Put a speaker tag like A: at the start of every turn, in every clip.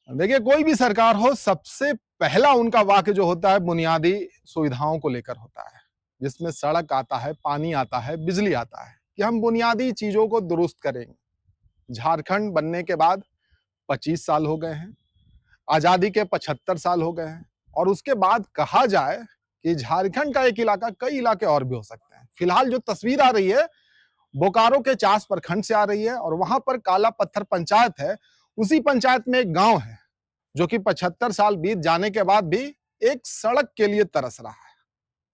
A: देखिए, कोई भी सरकार हो, सबसे पहला उनका वाक्य जो होता है बुनियादी सुविधाओं को लेकर होता है, जिसमें सड़क आता है, पानी आता है, बिजली आता है, कि हम बुनियादी चीजों को दुरुस्त करेंगे। झारखंड बनने के बाद 25 साल हो गए हैं, आजादी के 75 साल हो गए हैं, और उसके बाद कहा जाए कि झारखंड का एक इलाका, कई इलाके और भी हो सकते हैं। फिलहाल जो तस्वीर आ रही है, बोकारो के चास प्रखंड से आ रही है, और वहां पर काला पत्थर पंचायत है। उसी पंचायत में एक गांव है जो कि 75 साल बीत जाने के बाद भी एक सड़क के लिए तरस रहा है।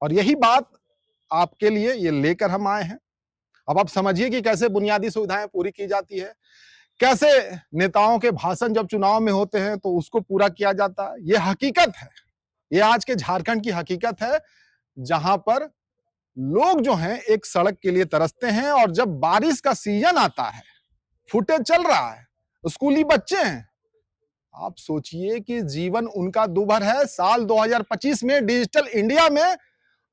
A: और यही बात आपके लिए ये लेकर हम आए हैं। अब आप समझिए कि कैसे बुनियादी सुविधाएं पूरी की जाती है, कैसे नेताओं के भाषण जब चुनाव में होते हैं तो उसको पूरा किया जाता है। ये हकीकत है, ये आज के झारखंड की हकीकत है, जहां पर लोग जो हैं एक सड़क के लिए तरसते हैं। और जब बारिश का सीजन आता है, फुटेज चल रहा है, स्कूली बच्चे हैं, आप सोचिए कि जीवन उनका दुभर है। साल 2025 में डिजिटल इंडिया में,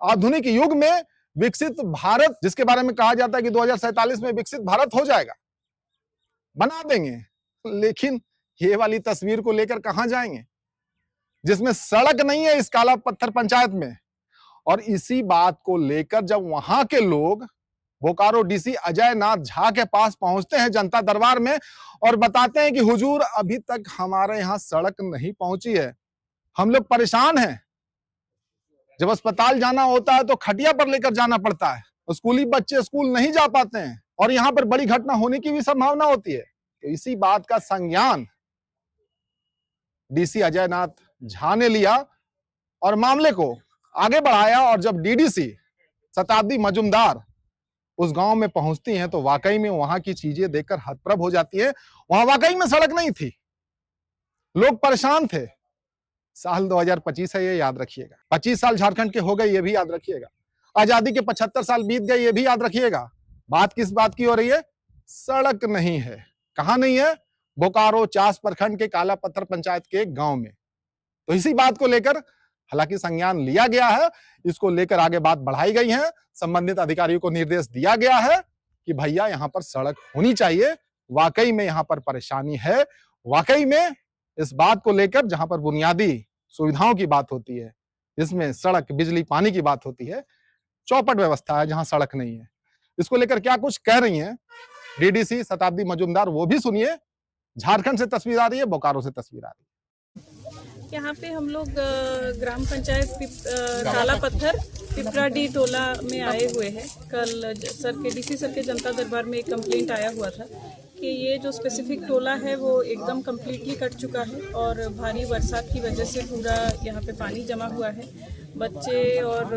A: आधुनिक युग में विकसित भारत, जिसके बारे में कहा जाता है कि 2047 में विकसित भारत हो जाएगा, बना देंगे। लेकिन ये वाली तस्वीर को लेकर कहां जाएंगे, जिसमें सड़क नहीं है इस काला पत्थर पंचायत में। और इसी बात को लेकर जब वहां के लोग बोकारो डीसी अजय नाथ झा के पास पहुंचते हैं जनता दरबार में, और बताते हैं कि हुजूर, अभी तक हमारे यहां सड़क नहीं पहुंची है, हम लोग परेशान हैं। जब अस्पताल जाना होता है तो खटिया पर लेकर जाना पड़ता है, स्कूली बच्चे स्कूल नहीं जा पाते हैं, और यहां पर बड़ी घटना होने की भी संभावना होती है। तो इसी बात का संज्ञान डीसी अजय नाथ झा ने लिया और मामले को आगे बढ़ाया। और जब डीडीसी शताब्दी मजुमदार उस गांव में पहुंचती हैं तो वाकई में वहां की चीजें देखकर हतप्रभ हो जाती है। वहां वाकई में सड़क नहीं थी, लोग परेशान थे। साल 2025 है, ये याद रखिएगा। 25 साल झारखंड के हो गए, ये भी याद रखिएगा। आजादी के 75 साल बीत गए, ये भी याद रखिएगा। बात किस बात की हो रही है? सड़क नहीं है। कहां नहीं है? बोकारो चास प्रखंड के काला पत्थर पंचायत के गांव में। तो इसी बात को लेकर हालांकि संज्ञान लिया गया है, इसको लेकर आगे बात बढ़ाई गई है। संबंधित अधिकारियों को निर्देश दिया गया है कि भैया यहां पर सड़क होनी चाहिए। वाकई में यहां पर परेशानी है। वाकई में इस बात को लेकर, जहां पर बुनियादी सुविधाओं की बात होती है, जिसमें सड़क, बिजली, पानी की बात होती है, चौपट व्यवस्था है जहां सड़क नहीं है। इसको लेकर क्या कुछ कह रही हैं डीडीसी शताब्दी मजुमदार, वो भी सुनिए। झारखंड से तस्वीर आ रही है, बोकारो से तस्वीर आ रही है।
B: यहाँ पे हम लोग ग्राम पंचायत काला पत्थर पिपराडी टोला में आए हुए हैं। कल सर के डीसी सर के जनता दरबार में एक कंप्लेंट आया हुआ था कि ये जो स्पेसिफिक टोला है वो एकदम कम्प्लीटली कट चुका है, और भारी बरसात की वजह से पूरा यहाँ पे पानी जमा हुआ है। बच्चे और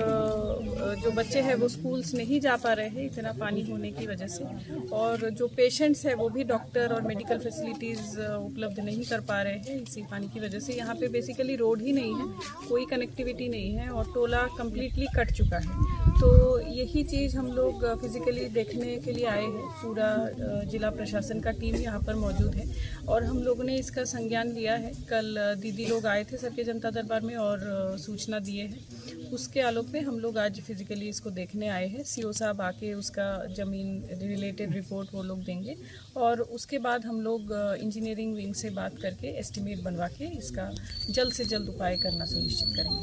B: जो बच्चे हैं वो स्कूल्स नहीं जा पा रहे हैं इतना पानी होने की वजह से, और जो पेशेंट्स हैं वो भी डॉक्टर और मेडिकल फैसिलिटीज़ उपलब्ध नहीं कर पा रहे हैं इसी पानी की वजह से। यहाँ पे बेसिकली रोड ही नहीं है, कोई कनेक्टिविटी नहीं है, और टोला कम्प्लीटली कट चुका है। तो यही चीज़ हम लोग फिज़िकली देखने के लिए आए हैं। पूरा जिला प्रशासन का टीम यहाँ पर मौजूद है, और हम लोगों ने इसका संज्ञान लिया है। कल दीदी लोग आए थे सर के जनता दरबार में और सूचना दिए हैं। उसके आलोक में हम लोग आज फिजिकली इसको देखने आए हैं। सीओ साहब आके उसका ज़मीन रिलेटेड रिपोर्ट वो लोग देंगे, और उसके बाद हम लोग इंजीनियरिंग विंग से बात करके एस्टिमेट बनवा के इसका जल्द से जल्द उपाय करना सुनिश्चित करेंगे।